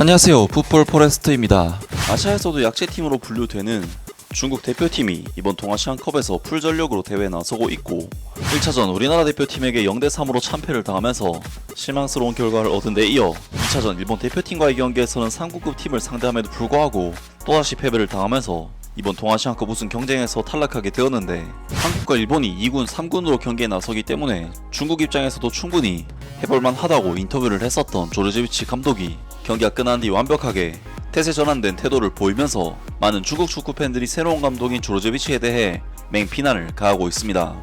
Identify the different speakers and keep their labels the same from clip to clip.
Speaker 1: 안녕하세요, 풋볼 포레스트입니다. 아시아에서도 약체팀으로 분류되는 중국 대표팀이 이번 동아시안컵에서 풀전력으로 대회에 나서고 있고 1차전 우리나라 대표팀에게 0대3으로 참패를 당하면서 실망스러운 결과를 얻은 데 이어 2차전 일본 대표팀과의 경기에서는 3국급 팀을 상대함에도 불구하고 또다시 패배를 당하면서 이번 동아시안컵 우승 경쟁에서 탈락하게 되었는데, 한국과 일본이 2군, 3군으로 경기에 나서기 때문에 중국 입장에서도 충분히 해볼만 하다고 인터뷰를 했었던 조르제비치 감독이 경기가 끝난 뒤 완벽하게 태세 전환된 태도를 보이면서 많은 중국 축구 팬들이 새로운 감독인 조르제비치에 대해 맹비난을 가하고 있습니다.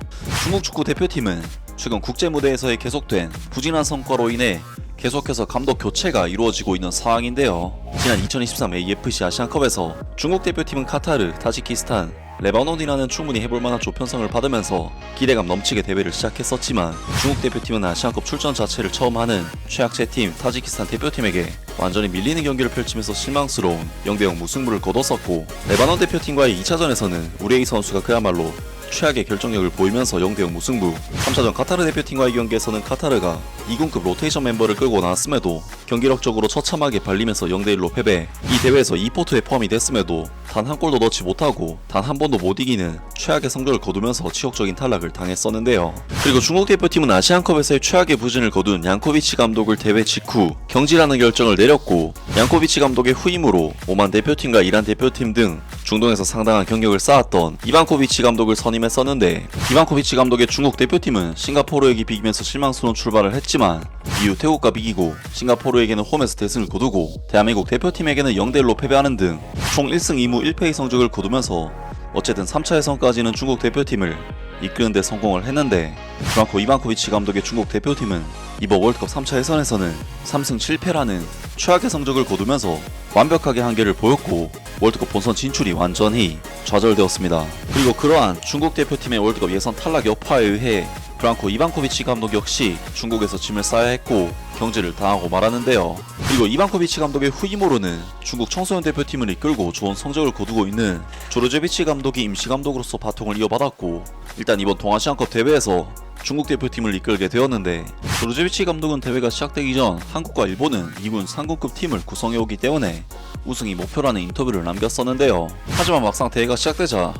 Speaker 1: 중국 축구 대표팀은 최근 국제 무대에서의 계속된 부진한 성과로 인해 계속해서 감독 교체가 이루어지고 있는 상황인데요. 지난 2023 AFC 아시안컵에서 중국 대표팀은 카타르, 타지키스탄, 레바논이라는 충분히 해볼만한 조편성을 받으면서 기대감 넘치게 대회를 시작했었지만, 중국 대표팀은 아시안컵 출전 자체를 처음 하는 최약체팀 타지키스탄 대표팀에게 완전히 밀리는 경기를 펼치면서 실망스러운 0대0 무승부를 거뒀었고, 레바논 대표팀과의 2차전에서는 우레이 선수가 그야말로 최악의 결정력을 보이면서 0대0 무승부, 3차전 카타르 대표팀과의 경기에서는 카타르가 2군급 로테이션 멤버를 끌고 나왔음에도 경기력적으로 처참하게 발리면서 0대1로 패배. 이 대회에서 2포트에 포함이 됐음에도 단 한 골도 넣지 못하고 단 한 번도 못 이기는 최악의 성적을 거두면서 치욕적인 탈락을 당했었는데요. 그리고 중국 대표팀은 아시안컵에서의 최악의 부진을 거둔 양코비치 감독을 대회 직후 경질하는 결정을 내렸고, 양코비치 감독의 후임으로 오만 대표팀과 이란 대표팀 등 중동에서 상당한 경력을 쌓았던 이반코비치 감독을 선임했었는데, 이반코비치 감독의 중국 대표팀은 싱가포르에게 비기면서 실망스러운 출발을 했지만 이후 태국과 비기고 싱가포르에게는 홈에서 대승을 거두고 대한민국 대표팀에게는 0대1로 패배하는 등 총 1승 2무 1패의 성적을 거두면서 어쨌든 3차 예선까지는 중국 대표팀을 이끄는 데 성공을 했는데, 프랑코 이반코비치 감독의 중국 대표팀은 이번 월드컵 3차 예선에서는 3승 7패라는 최악의 성적을 거두면서 완벽하게 한계를 보였고 월드컵 본선 진출이 완전히 좌절되었습니다. 그리고 그러한 중국 대표팀의 월드컵 예선 탈락 여파에 의해 프랑코 이반코비치 감독 역시 중국에서 짐을 싸야 했고 경질을 당하고 말았는데요. 그리고 이반코비치 감독의 후임으로는 중국 청소년 대표팀을 이끌고 좋은 성적을 거두고 있는 조르제비치 감독이 임시감독으로서 바통을 이어받았고, 일단 이번 동아시안컵 대회에서 중국 대표팀을 이끌게 되었는데, 조르제비치 감독은 대회가 시작되기 전 한국과 일본은 2군, 3군급 팀을 구성해오기 때문에 우승이 목표라는 인터뷰를 남겼었는데요. 하지만 막상 대회가 시작되자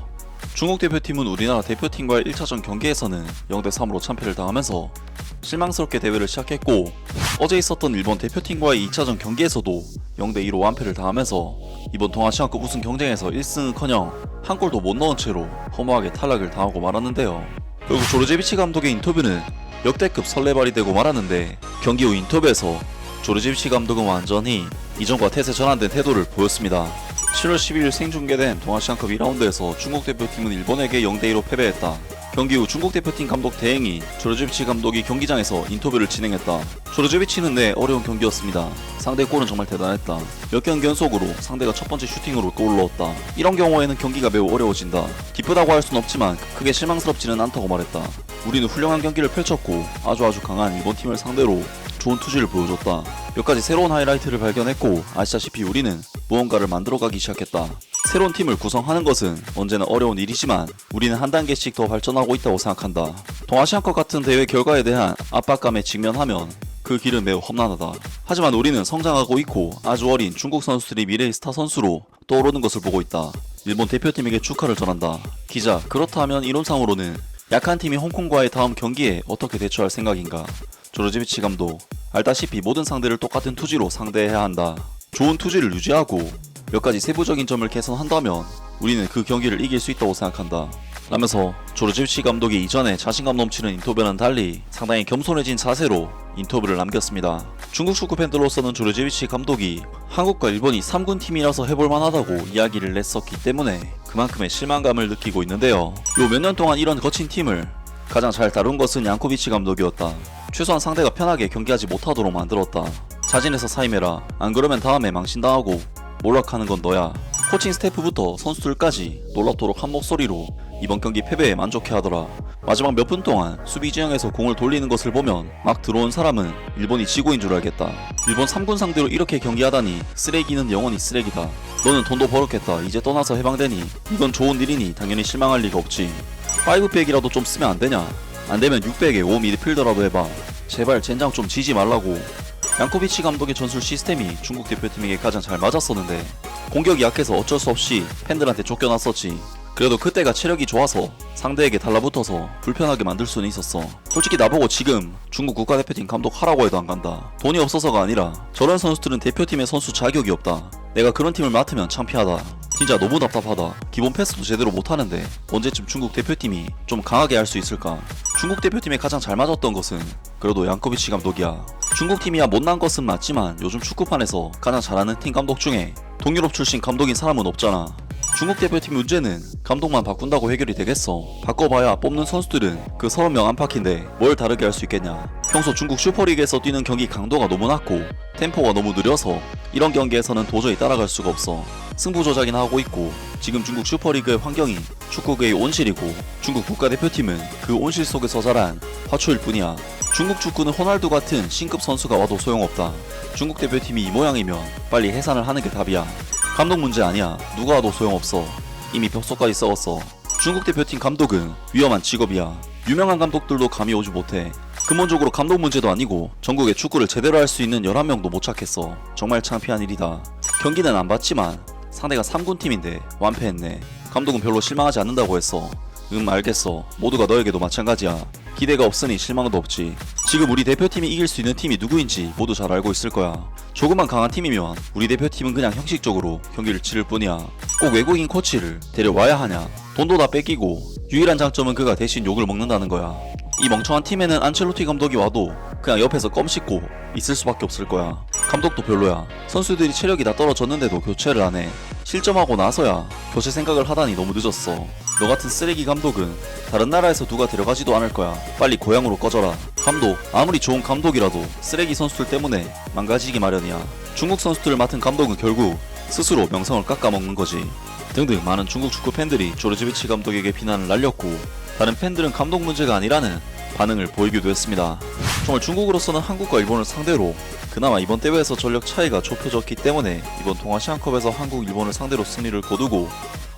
Speaker 1: 중국 대표팀은 우리나라 대표팀과의 1차전 경기에서는 0대3으로 참패를 당하면서 실망스럽게 대회를 시작했고, 어제 있었던 일본 대표팀과의 2차전 경기에서도 0대2로 완패를 당하면서 이번 동아시안컵 우승 경쟁에서 1승은커녕 한 골도 못 넣은 채로 허무하게 탈락을 당하고 말았는데요. 결국 조르제비치 감독의 인터뷰는 역대급 설레발이 되고 말았는데, 경기 후 인터뷰에서 조르제비치 감독은 완전히 이전과 태세 전환된 태도를 보였습니다. 7월 12일 생중계된 동아시안컵 2라운드에서 중국 대표팀은 일본에게 0대2로 패배했다. 경기 후 중국 대표팀 감독 대행이 조르제비치 감독이 경기장에서 인터뷰를 진행했다. 조르제비치는 네, 어려운 경기였습니다. 상대 골은 정말 대단했다. 몇 경기 연속으로 상대가 첫 번째 슈팅으로 골을 넣었다. 이런 경우에는 경기가 매우 어려워진다. 기쁘다고 할 순 없지만 크게 실망스럽지는 않다고 말했다. 우리는 훌륭한 경기를 펼쳤고 아주 강한 일본 팀을 상대로 좋은 투지를 보여줬다. 몇 가지 새로운 하이라이트를 발견했고 아시다시피 우리는 무언가를 만들어가기 시작했다. 새로운 팀을 구성하는 것은 언제나 어려운 일이지만 우리는 한 단계씩 더 발전하고 있다고 생각한다. 동아시안컵 같은 대회 결과에 대한 압박감에 직면하면 그 길은 매우 험난하다. 하지만 우리는 성장하고 있고 아주 어린 중국 선수들이 미래의 스타 선수로 떠오르는 것을 보고 있다. 일본 대표팀에게 축하를 전한다. 기자, 그렇다면 이론상으로는 약한 팀이 홍콩과의 다음 경기에 어떻게 대처할 생각인가? 조르제비치 감독, 알다시피 모든 상대를 똑같은 투지로 상대해야 한다. 좋은 투지를 유지하고 몇 가지 세부적인 점을 개선한다면 우리는 그 경기를 이길 수 있다고 생각한다. 라면서 조르제비치 감독이 이전에 자신감 넘치는 인터뷰와는 달리 상당히 겸손해진 자세로 인터뷰를 남겼습니다. 중국 축구 팬들로서는 조르제비치 감독이 한국과 일본이 3군 팀이라서 해볼만하다고 이야기를 했었기 때문에 그만큼의 실망감을 느끼고 있는데요. 요 몇 년 동안 이런 거친 팀을 가장 잘 다룬 것은 양코비치 감독이었다. 최소한 상대가 편하게 경기하지 못하도록 만들었다. 자진해서 사임해라. 안 그러면 다음에 망신당하고 몰락하는 건 너야. 코칭 스태프부터 선수들까지 놀랍도록 한 목소리로 이번 경기 패배에 만족해하더라. 마지막 몇 분 동안 수비 지형에서 공을 돌리는 것을 보면 막 들어온 사람은 일본이 지구인 줄 알겠다. 일본 3군 상대로 이렇게 경기하다니 쓰레기는 영원히 쓰레기다. 너는 돈도 벌었겠다. 이제 떠나서 해방되니 이건 좋은 일이니 당연히 실망할 리가 없지. 5백이라도 좀 쓰면 안 되냐? 안 되면 600에 5 미드필더라도 해봐. 제발 젠장 좀 지지 말라고. 양코비치 감독의 전술 시스템이 중국 대표팀에게 가장 잘 맞았었는데 공격이 약해서 어쩔 수 없이 팬들한테 쫓겨났었지. 그래도 그때가 체력이 좋아서 상대에게 달라붙어서 불편하게 만들 수는 있었어. 솔직히 나보고 지금 중국 국가대표팀 감독 하라고 해도 안 간다. 돈이 없어서가 아니라 저런 선수들은 대표팀의 선수 자격이 없다. 내가 그런 팀을 맡으면 창피하다. 진짜 너무 답답하다. 기본 패스도 제대로 못하는데 언제쯤 중국 대표팀이 좀 강하게 할 수 있을까. 중국 대표팀에 가장 잘 맞았던 것은 그래도 양코비치 감독이야. 중국 팀이야 못난 것은 맞지만 요즘 축구판에서 가장 잘하는 팀 감독 중에 동유럽 출신 감독인 사람은 없잖아. 중국 대표팀 문제는 감독만 바꾼다고 해결이 되겠어. 바꿔봐야 뽑는 선수들은 그 30명 안팎인데 뭘 다르게 할 수 있겠냐. 평소 중국 슈퍼리그에서 뛰는 경기 강도가 너무 낮고 템포가 너무 느려서 이런 경기에서는 도저히 따라갈 수가 없어. 승부 조작이나 하고 있고 지금 중국 슈퍼리그의 환경이 축구계의 온실이고 중국 국가대표팀은 그 온실 속에서 자란 화초일 뿐이야. 중국 축구는 호날두 같은 신급 선수가 와도 소용없다. 중국 대표팀이 이 모양이면 빨리 해산을 하는 게 답이야. 감독 문제 아니야. 누가 와도 소용없어. 이미 벽속까지 썩었어. 중국 대표팀 감독은 위험한 직업이야. 유명한 감독들도 감이 오지 못해. 근본적으로 감독 문제도 아니고 전국에 축구를 제대로 할 수 있는 11명도 못 찾겠어. 정말 창피한 일이다. 경기는 안 봤지만 상대가 3군 팀인데 완패했네. 감독은 별로 실망하지 않는다고 했어. 알겠어. 모두가 너에게도 마찬가지야. 기대가 없으니 실망도 없지. 지금 우리 대표팀이 이길 수 있는 팀이 누구인지 모두 잘 알고 있을 거야. 조금만 강한 팀이면 우리 대표팀은 그냥 형식적으로 경기를 치를 뿐이야. 꼭 외국인 코치를 데려와야 하냐. 돈도 다 뺏기고 유일한 장점은 그가 대신 욕을 먹는다는 거야. 이 멍청한 팀에는 안첼로티 감독이 와도 그냥 옆에서 껌 씹고 있을 수밖에 없을 거야. 감독도 별로야. 선수들이 체력이 다 떨어졌는데도 교체를 안 해. 실점하고 나서야 교체 생각을 하다니 너무 늦었어. 너 같은 쓰레기 감독은 다른 나라에서 누가 데려가지도 않을 거야. 빨리 고향으로 꺼져라. 감독 아무리 좋은 감독이라도 쓰레기 선수들 때문에 망가지기 마련이야. 중국 선수들을 맡은 감독은 결국 스스로 명성을 깎아먹는 거지. 등등 많은 중국 축구 팬들이 조르지비치 감독에게 비난을 날렸고 다른 팬들은 감독 문제가 아니라는 반응을 보이기도 했습니다. 정말 중국으로서는 한국과 일본을 상대로 그나마 이번 대회에서 전력 차이가 좁혀졌기 때문에 이번 동아시안컵에서 한국, 일본을 상대로 승리를 거두고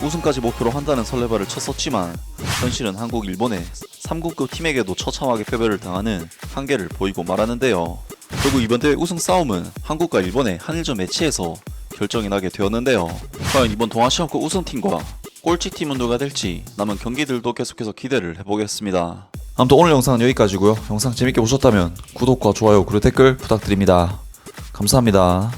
Speaker 1: 우승까지 목표로 한다는 설레발을 쳤었지만 현실은 한국, 일본의 3국급 팀에게도 처참하게 패배를 당하는 한계를 보이고 말하는데요. 결국 이번 대회 우승 싸움은 한국과 일본의 한일전 매치에서 결정이 나게 되었는데요. 과연 이번 동아시안컵 우승팀과 꼴찌팀은 누가 될지 남은 경기들도 계속해서 기대를 해보겠습니다. 아무튼 오늘 영상은 여기까지고요. 영상 재밌게 보셨다면 구독과 좋아요 그리고 댓글 부탁드립니다. 감사합니다.